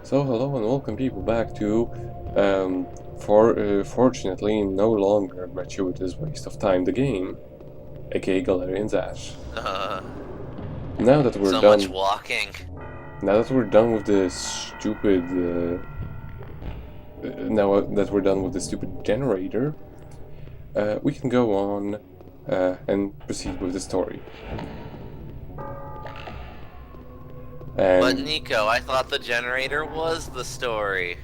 So hello and welcome people back to, fortunately no longer a gratuitous waste of time, the game, aka Galerians Ash. Uh, Now that we're so much done, walking. now that we're done with the stupid, now that we're done with the stupid generator, we can go on and proceed with the story. But And Nico, I thought the generator was the story.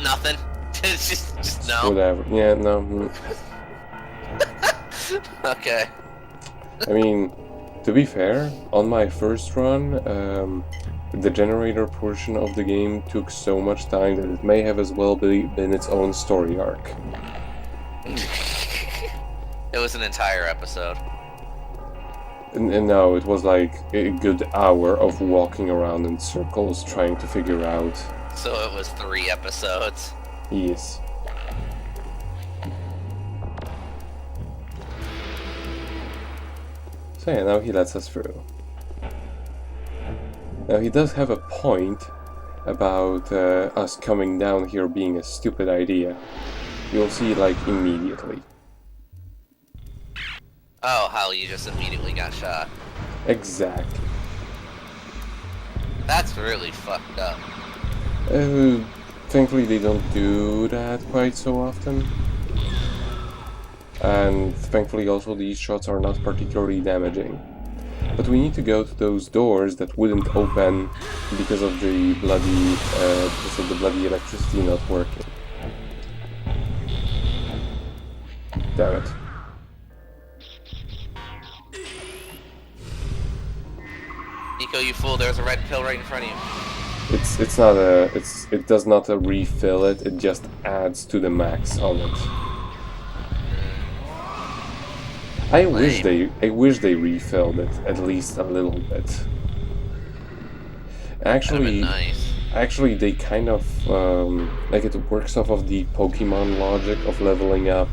Nothing. just no. whatever, yeah, no, Okay. I mean, to be fair, on my first run, the generator portion of the game took so much time that it may have as well been its own story arc. It was an entire episode. And no, it was like a good hour of walking around in circles trying to figure out. So it was 3 episodes. Yes. So yeah, now he lets us through. Now he does have a point about us coming down here being a stupid idea. You'll see, like, immediately. Oh, how you just immediately got shot. Exactly. That's really fucked up. Thankfully they don't do that quite so often. And thankfully also these shots are not particularly damaging. But we need to go to those doors that wouldn't open because of the bloody electricity not working. Damn it. Nico, you fool, there's a red pill right in front of you. It does not refill it, it just adds to the max on it. I wish they refilled it at least a little bit. Actually, nice. actually they kind of like it works off of the Pokemon logic of leveling up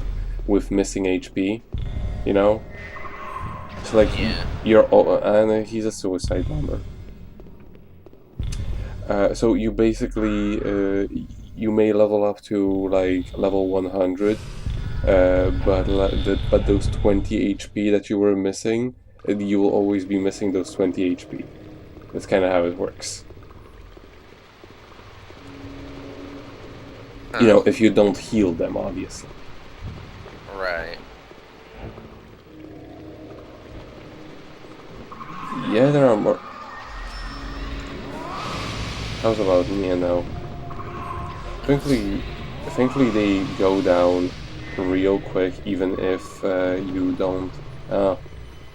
with missing HP, you know? So like and he's a suicide bomber. So you basically you may level up to like level 100, but those 20 HP that you were missing, you will always be missing those 20 HP. That's kind of how it works. You know, if you don't heal them, obviously. Right. Yeah, there are more. How's about me now? Thankfully they go down real quick, even if you don't. The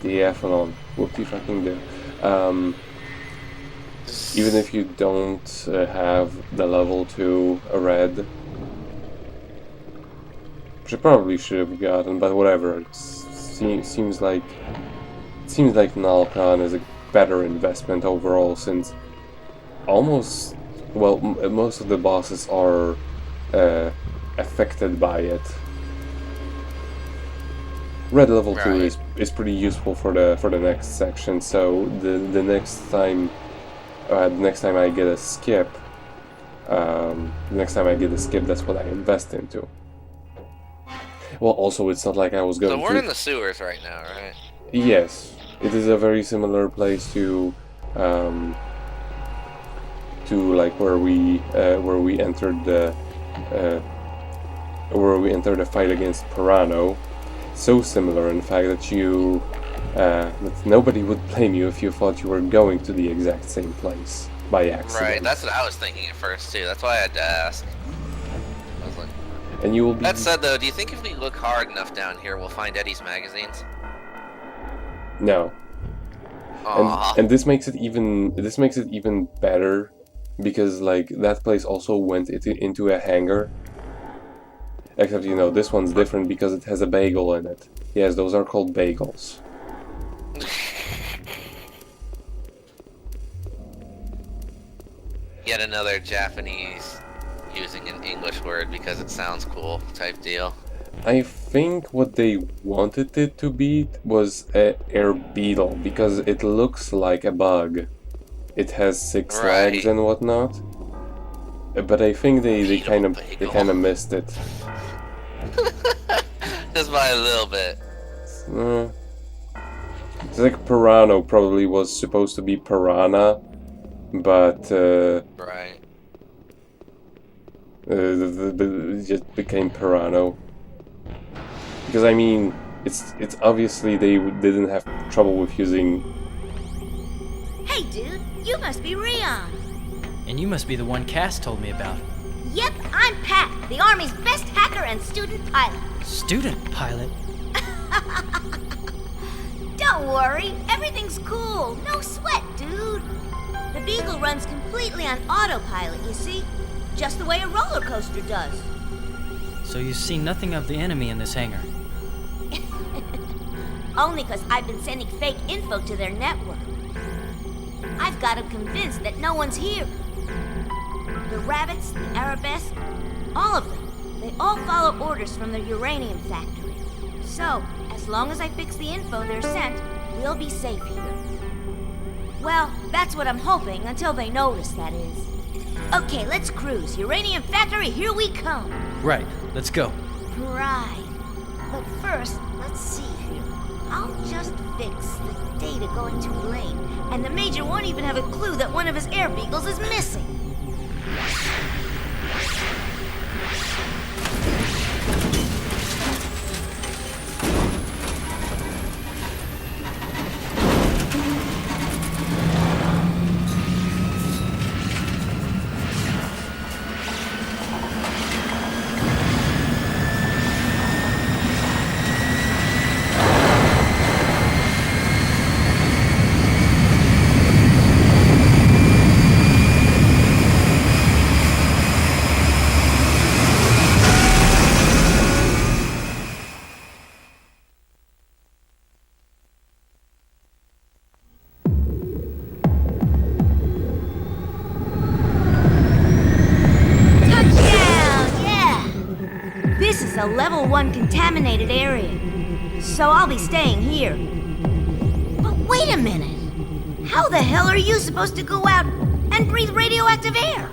Athlon, whoopty fucking do. Even if you don't have the level 2 red, which I probably should have gotten, but whatever. It seems like Nalkan is a better investment overall, since almost, well, most of the bosses are affected by it. Red level 2 is pretty useful for the next section, so the next time I get a skip, that's what I invest into. Well, also it's not like I was going. So we're in the sewers right now, right? Yes, it is a very similar place to like where we entered the fight against Pirano. So similar, in fact, that nobody would blame you if you thought you were going to the exact same place by accident. Right, that's what I was thinking at first too. That's why I had to ask. I was like, and you will be. That said, though, do you think if we look hard enough down here, we'll find Eddie's magazines? No. And this makes it even better, because like that place also went into a hangar. Except, you know, this one's different because it has a bagel in it. Yes, those are called bagels. Yet another Japanese using an English word because it sounds cool type deal. I think what they wanted it to be was a Air Beetle, because it looks like a bug. It has 6 legs Right. and whatnot. But I think they Beetle kind of bagel. missed it. Just by a little bit. Uh, it's like Piranha probably was supposed to be Piranha, but Right. it just became Piranha. Because I mean, it's obviously they didn't have trouble with using. Hey, dude, you must be Rion. And you must be the one Cass told me about. Yep, I'm Pat, the Army's best hacker and student pilot. Student pilot? Don't worry, everything's cool. No sweat, dude. The Beagle runs completely on autopilot, you see? Just the way a roller coaster does. So you see nothing of the enemy in this hangar? Only because I've been sending fake info to their network. I've got them convinced that no one's here. The rabbits, the arabesque, all of them. They all follow orders from the uranium factory. So, as long as I fix the info they're sent, we'll be safe here. Well, that's what I'm hoping, until they notice, that is. Okay, let's cruise. Uranium factory, here we come. Right, let's go. Right. But first, let's see here. I'll just fix the data going to Elaine, and the Major won't even have a clue that one of his air beagles is missing. A level 1 contaminated area, so I'll be staying here. But wait a minute! How the hell are you supposed to go out and breathe radioactive air?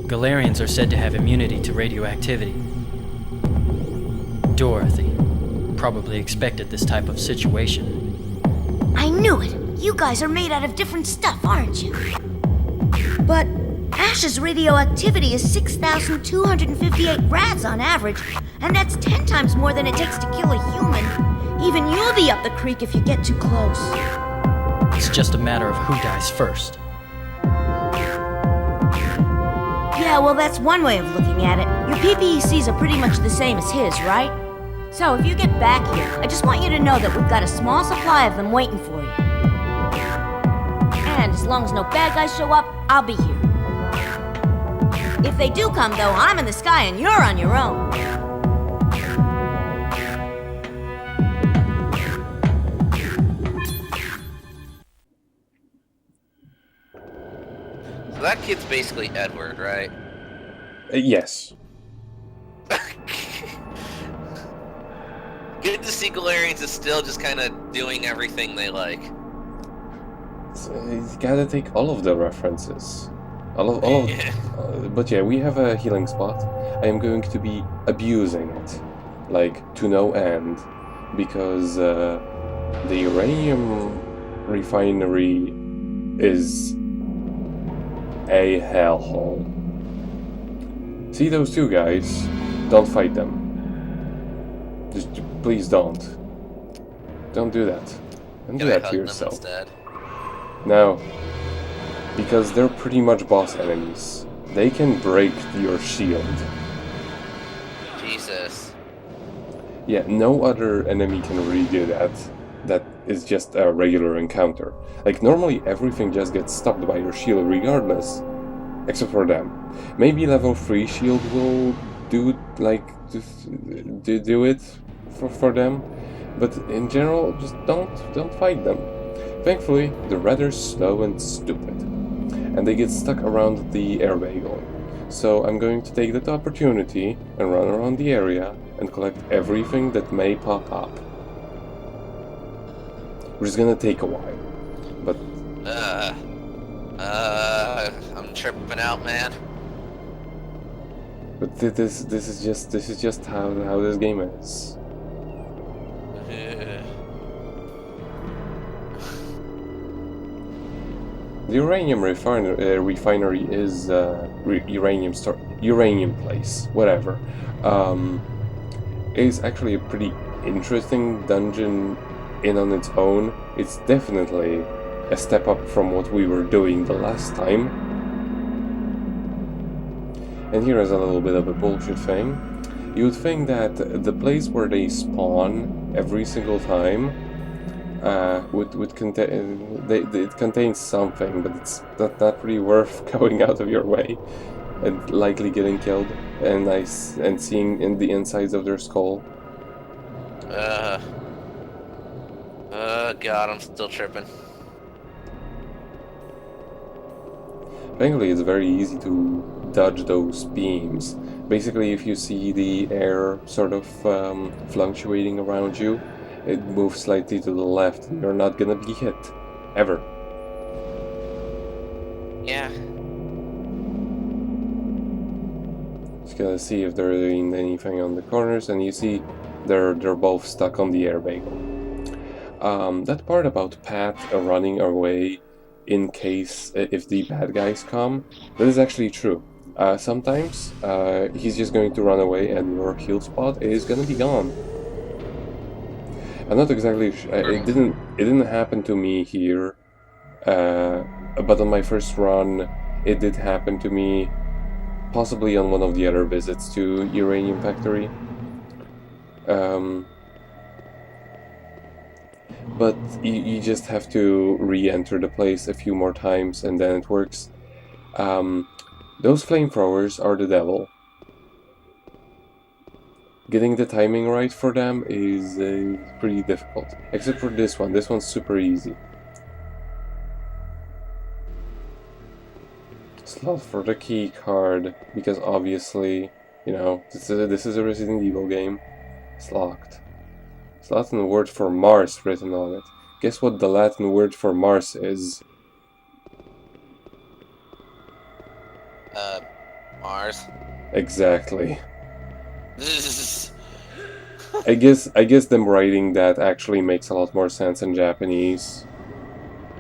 Galerians are said to have immunity to radioactivity. Dorothy probably expected this type of situation. I knew it! You guys are made out of different stuff, aren't you? But Ash's radioactivity is 6,258 rads on average, and that's 10 times more than it takes to kill a human. Even you'll be up the creek if you get too close. It's just a matter of who dies first. Yeah, well, that's one way of looking at it. Your PPECs are pretty much the same as his, right? So if you get back here, I just want you to know that we've got a small supply of them waiting for you. And as long as no bad guys show up, I'll be here. If they do come, though, I'm in the sky and you're on your own. So that kid's basically Edward, right? Yes. Good to see Galerians is still just kind of doing everything they like. You gotta take all of the references. All of Yeah. But yeah, we have a healing spot. I am going to be abusing it, like, to no end, because the uranium refinery is a hellhole. See those two guys? Don't fight them. Just please don't. Don't do that. Don't do Can I that hug to them yourself. instead? No. Because they're pretty much boss enemies. They can break your shield. Jesus. Yeah, no other enemy can really do that. That is just a regular encounter. Like, normally everything just gets stopped by your shield regardless. Except for them. Maybe level 3 shield will do it for them. But in general, just don't fight them. Thankfully, they're rather slow and stupid. And they get stuck around the Air Bagel. So I'm going to take that opportunity and run around the area and collect everything that may pop up. Which is gonna take a while, but... I'm tripping out, man. But this is just how this game is. The uranium refinery is uranium place, whatever. Is actually a pretty interesting dungeon in on its own. It's definitely a step up from what we were doing the last time. And here is a little bit of a bullshit thing. You would think that the place where they spawn every single time would contain it contains something, but it's not really worth going out of your way and likely getting killed and seeing in the insides of their skull. God, I'm still tripping. Thankfully, it's very easy to dodge those beams. Basically, if you see the air sort of fluctuating around you, it moves slightly to the left and you're not gonna be hit. Ever. Yeah. Just gotta see if there ain't anything on the corners, and you see they're both stuck on the Air Bagel. That part about Pat running away in case if the bad guys come, that is actually true. Sometimes he's just going to run away and your heal spot is gonna be gone. I'm not exactly it didn't happen to me here, but on my first run it did happen to me, possibly on one of the other visits to Uranium Factory. But you just have to re-enter the place a few more times and then it works. Those flamethrowers are the devil. Getting the timing right for them is pretty difficult. Except for this one. This one's super easy. Slot for the key card, because obviously, you know, this is a Resident Evil game. It's locked. It's Latin word for Mars written on it. Guess what the Latin word for Mars is? Mars. Exactly. I guess them writing that actually makes a lot more sense in Japanese.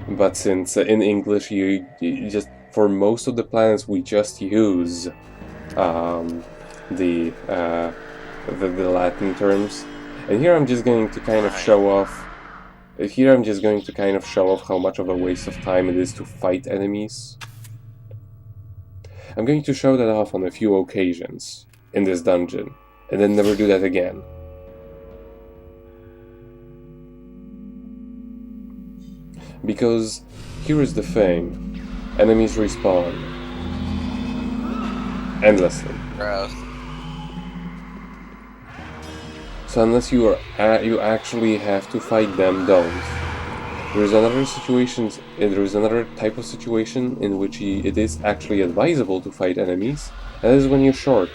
But since in English you just, for most of the planets we just use the Latin terms. And here I'm just going to kind of show off. Here I'm just going to kind of show off how much of a waste of time it is to fight enemies. I'm going to show that off on a few occasions in this dungeon, and then never do that again. Because here is the thing: enemies respawn endlessly. Gross. So unless you actually have to fight them, don't. There is another type of situation in which it is actually advisable to fight enemies, and that is when you're short.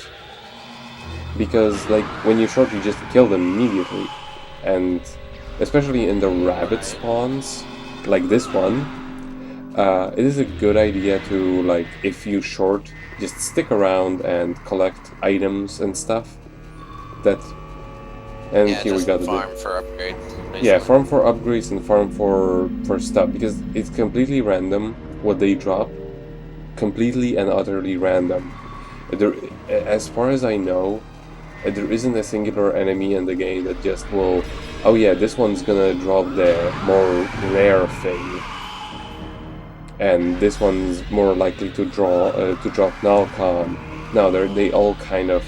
Because, like, when you're short, you just kill them immediately. And especially in the rabbit spawns, like this one, it is a good idea to, like, if you short, just stick around and collect items and stuff. And yeah, here we got farm for upgrades. Basically. Yeah, farm for upgrades and farm for stuff, because it's completely random what they drop. Completely and utterly random. As far as I know, there isn't a singular enemy in the game that just will, oh yeah, this one's gonna drop the more rare thing, and this one's more likely to drop Nalcon. No, they're all kind of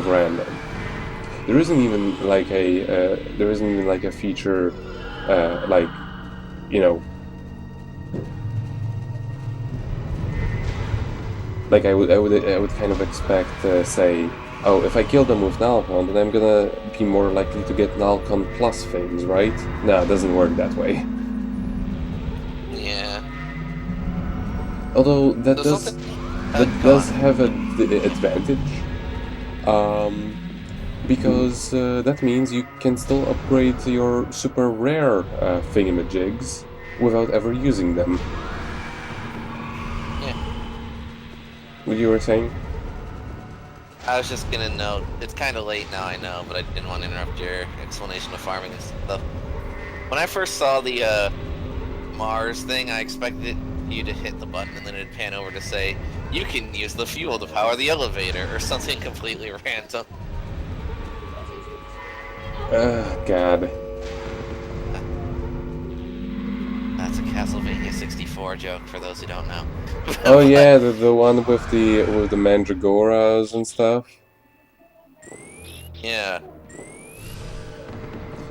random. There isn't even like a feature, like, you know, like I would kind of expect, say, oh, if I kill them with Nalcon, then I'm gonna be more likely to get Nalcon plus things, right? No, it doesn't work that way. Yeah. Although that does have an advantage. Because that means you can still upgrade your super rare thingamajigs without ever using them. Yeah. What you were saying? I was just gonna note, it's kind of late now, I know, but I didn't want to interrupt your explanation of farming and stuff. When I first saw the Mars thing, I expected you to hit the button and then it'd pan over to say, you can use the fuel to power the elevator, or something completely random. God. That's a Castlevania 64 joke for those who don't know. Oh yeah, the one with the mandragoras and stuff. Yeah.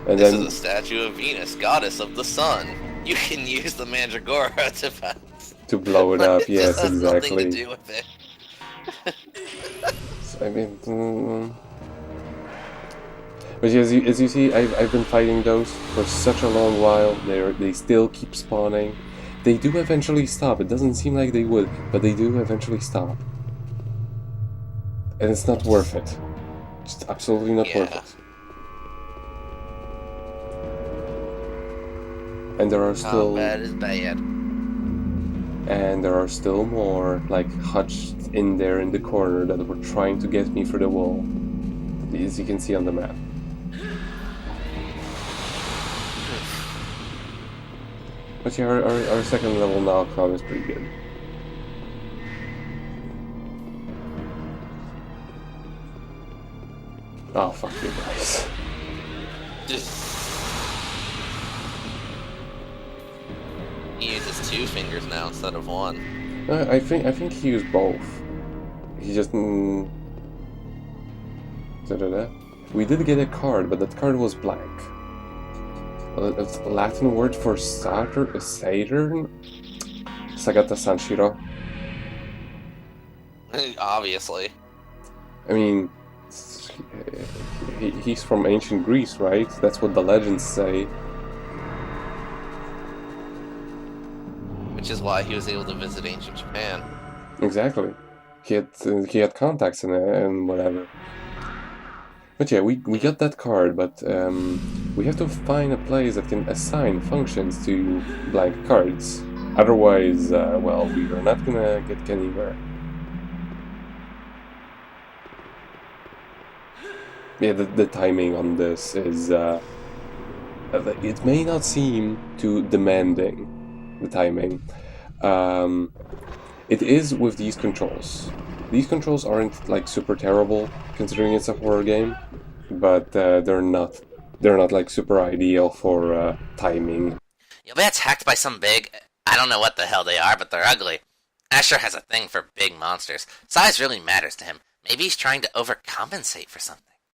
And This then is a statue of Venus, goddess of the sun. You can use the mandragora to blow it up. It Yes, just has exactly. nothing to do with it. I mean, but as you see, I've been fighting those for such a long while. They still keep spawning. They do eventually stop. It doesn't seem like they would, but they do eventually stop. And it's not worth it. Just absolutely not worth it. And there are still Combat is bad. And there are still more, like, hutched in there in the corner that were trying to get me through the wall, as you can see on the map. But yeah, our second level knockout is pretty good. Oh, fuck you guys. He uses 2 fingers now instead of 1. I think he used both. He just We did get a card, but that card was blank. It's a Latin word for Saturn. Sagata Sanshiro. Obviously. I mean, he's from ancient Greece, right? That's what the legends say. Which is why he was able to visit ancient Japan. Exactly. He had contacts and whatever. But yeah, we got that card, but we have to find a place that can assign functions to blank cards. Otherwise, well, we are not gonna get anywhere. Yeah, the timing on this is... it may not seem too demanding, the timing. It is with these controls. These controls aren't like super terrible considering it's a horror game, but they're not like super ideal for timing. You'll be attacked by some big... I don't know what the hell they are, but they're ugly. Asher has a thing for big monsters. Size really matters to him. Maybe he's trying to overcompensate for something.